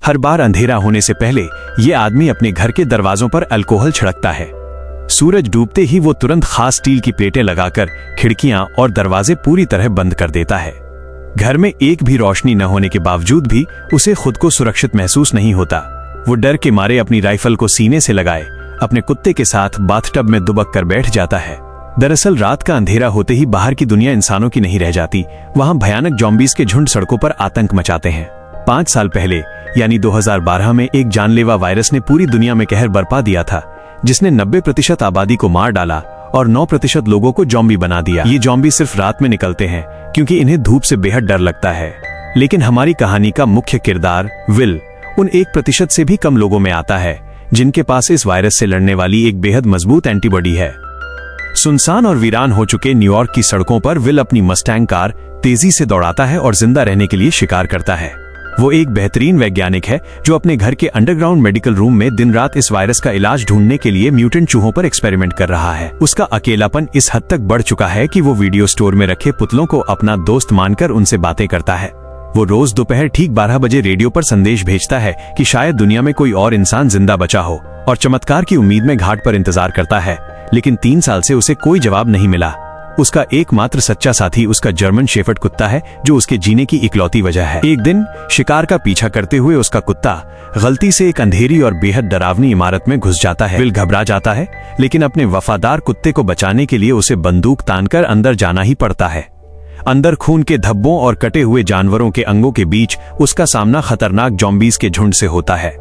हर बार अंधेरा होने से पहले ये आदमी अपने घर के दरवाजों पर अल्कोहल छिड़कता है। सूरज डूबते ही वो तुरंत खास स्टील की प्लेटें लगाकर खिड़कियां और दरवाजे पूरी तरह बंद कर देता है। घर में एक भी रोशनी न होने के बावजूद भी उसे खुद को सुरक्षित महसूस नहीं होता। वो डर के मारे अपनी राइफल को सीने से लगाए अपने कुत्ते के साथ बाथटब में दुबक कर बैठ जाता है। दरअसल रात का अंधेरा होते ही बाहर की दुनिया इंसानों की नहीं रह जाती। वहां भयानक ज़ॉम्बीज़ के झुंड सड़कों पर आतंक मचाते हैं। 5 साल पहले यानी 2012 में एक जानलेवा वायरस ने पूरी दुनिया में कहर बरपा दिया था, जिसने 90% आबादी को मार डाला और 9% लोगों को ज़ॉम्बी बना दिया। ये ज़ॉम्बी सिर्फ रात में निकलते हैं क्योंकि इन्हें धूप से बेहद डर लगता है। लेकिन हमारी कहानी का मुख्य किरदार विल उन 1% से भी कम लोगों में आता है जिनके पास इस वायरस से लड़ने वाली एक बेहद मजबूत एंटीबॉडी है। सुनसान और वीरान हो चुके न्यूयॉर्क की सड़कों पर विल अपनी मस्टैंग कार तेजी से दौड़ाता है और जिंदा रहने के लिए शिकार करता है। वो एक बेहतरीन वैज्ञानिक है जो अपने घर के अंडरग्राउंड मेडिकल रूम में दिन रात इस वायरस का इलाज ढूंढने के लिए म्यूटेंट चूहों पर एक्सपेरिमेंट कर रहा है। उसका अकेलापन इस हद तक बढ़ चुका है कि वो वीडियो स्टोर में रखे पुतलों को अपना दोस्त मानकर उनसे बातें करता है। वो रोज दोपहर ठीक 12 बजे रेडियो पर संदेश भेजता है कि शायद दुनिया में कोई और इंसान जिंदा बचा हो, और चमत्कार की उम्मीद में घाट पर इंतजार करता है। लेकिन 3 साल से उसे कोई जवाब नहीं मिला। उसका एकमात्र सच्चा साथी उसका जर्मन शेफर्ड कुत्ता है जो उसके जीने की इकलौती वजह है। एक दिन शिकार का पीछा करते हुए उसका कुत्ता गलती से एक अंधेरी और बेहद डरावनी इमारत में घुस जाता है। विल घबरा जाता है, लेकिन अपने वफादार कुत्ते को बचाने के लिए उसे बंदूक तानकर अंदर जाना ही पड़ता है। अंदर खून के धब्बों और कटे हुए जानवरों के अंगों के बीच उसका सामना खतरनाक ज़ॉम्बीज़ के झुंड से होता है।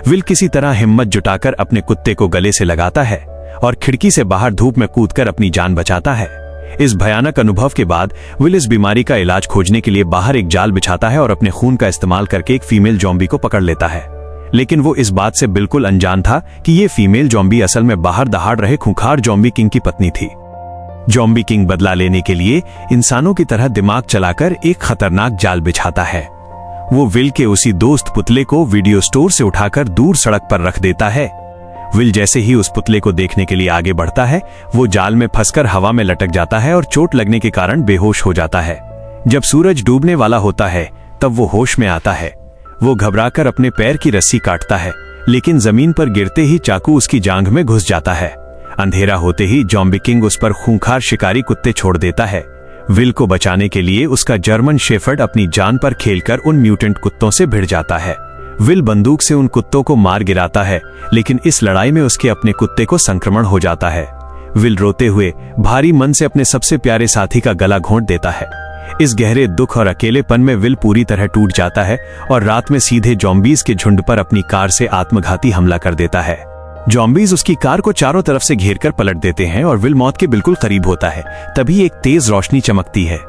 विल किसी तरह हिम्मत जुटाकर अपने कुत्ते को गले से लगाता है और खिड़की से बाहर धूप में कूदकर अपनी जान बचाता है। इस भयानक अनुभव के बाद विल इस बीमारी का इलाज खोजने के लिए बाहर एक जाल बिछाता है और अपने खून का इस्तेमाल करके एक फीमेल ज़ॉम्बी को पकड़ लेता है। लेकिन वो इस बात से बिल्कुल अनजान था कि ये फीमेल ज़ॉम्बी असल में बाहर दहाड़ रहे खूंखार ज़ॉम्बी किंग की पत्नी थी। ज़ॉम्बी किंग बदला लेने के लिए इंसानों की तरह दिमाग चलाकर एक खतरनाक जाल बिछाता है। वो विल के उसी दोस्त पुतले को वीडियो स्टोर से उठाकर दूर सड़क पर रख देता है। विल जैसे ही उस पुतले को देखने के लिए आगे बढ़ता है, वो जाल में फंसकर हवा में लटक जाता है और चोट लगने के कारण बेहोश हो जाता है। जब सूरज डूबने वाला होता है तब वो होश में आता है। वो घबराकर अपने पैर की रस्सी काटता है, लेकिन जमीन पर गिरते ही चाकू उसकी जांघ में घुस जाता है। अंधेरा होते ही ज़ॉम्बी किंग उस पर खूंखार शिकारी कुत्ते छोड़ देता है। विल को बचाने के लिए उसका जर्मन शेफर्ड अपनी जान पर खेलकर उन म्यूटेंट कुत्तों से भिड़ जाता है। विल बंदूक से उन कुत्तों को मार गिराता है, लेकिन इस लड़ाई में उसके अपने कुत्ते को संक्रमण हो जाता है। विल रोते हुए भारी मन से अपने सबसे प्यारे साथी का गला घोंट देता है। इस गहरे दुख और अकेलेपन में विल पूरी तरह टूट जाता है और रात में सीधे ज़ॉम्बीज़ के झुंड पर अपनी कार से आत्मघाती हमला कर देता है। ज़ॉम्बीज़ उसकी कार को चारों तरफ से घेरकर पलट देते हैं और विल मौत के बिल्कुल करीब होता है। तभी एक तेज रोशनी चमकती है।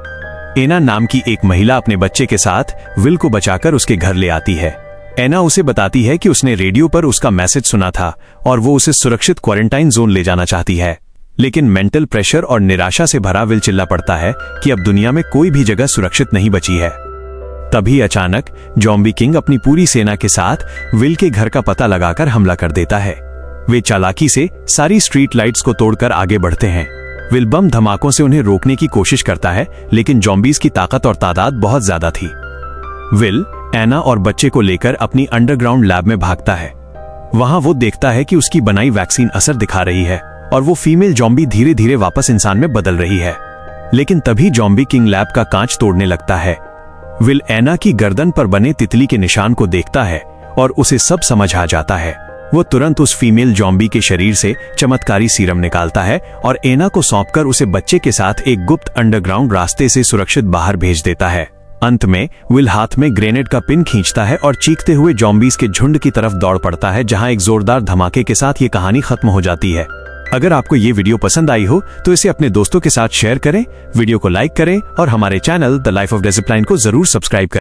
एना नाम की एक महिला अपने बच्चे के साथ विल को बचाकर उसके घर ले आती है। एना उसे बताती है कि उसने रेडियो पर उसका मैसेज सुना था और वो उसे सुरक्षित क्वारंटाइन जोन ले जाना चाहती है। लेकिन मेंटल प्रेशर और निराशा से भरा विल चिल्ला पड़ता है कि अब दुनिया में कोई भी जगह सुरक्षित नहीं बची है। तभी अचानक ज़ॉम्बी किंग अपनी पूरी सेना के साथ विल के घर का पता लगाकर हमला कर देता है। वे चालाकी से सारी स्ट्रीट लाइट्स को तोड़कर आगे बढ़ते हैं। विल बम धमाकों से उन्हें रोकने की कोशिश करता है, लेकिन ज़ॉम्बीज़ की ताकत और तादाद बहुत ज्यादा थी। विल एना और बच्चे को लेकर अपनी अंडरग्राउंड लैब में भागता है। वहां वो देखता है कि उसकी बनाई वैक्सीन असर दिखा रही है और वो फीमेल ज़ॉम्बी धीरे धीरे वापस इंसान में बदल रही है। लेकिन तभी ज़ॉम्बी किंग लैब का कांच तोड़ने लगता है। विल एना की गर्दन पर बने तितली के निशान को देखता है और उसे सब समझ आ जाता है। वो तुरंत उस फीमेल ज़ॉम्बी के शरीर से चमत्कारी सीरम निकालता है और एना को सौंपकर उसे बच्चे के साथ एक गुप्त अंडरग्राउंड रास्ते से सुरक्षित बाहर भेज देता है। अंत में विल हाथ में ग्रेनेड का पिन खींचता है और चीखते हुए ज़ॉम्बीज़ के झुंड की तरफ दौड़ पड़ता है, जहां एक जोरदार धमाके के साथ ये कहानी खत्म हो जाती है। अगर आपको ये वीडियो पसंद आई हो तो इसे अपने दोस्तों के साथ शेयर करें, वीडियो को लाइक करें और हमारे channel the life of discipline को जरूर सब्सक्राइब करें।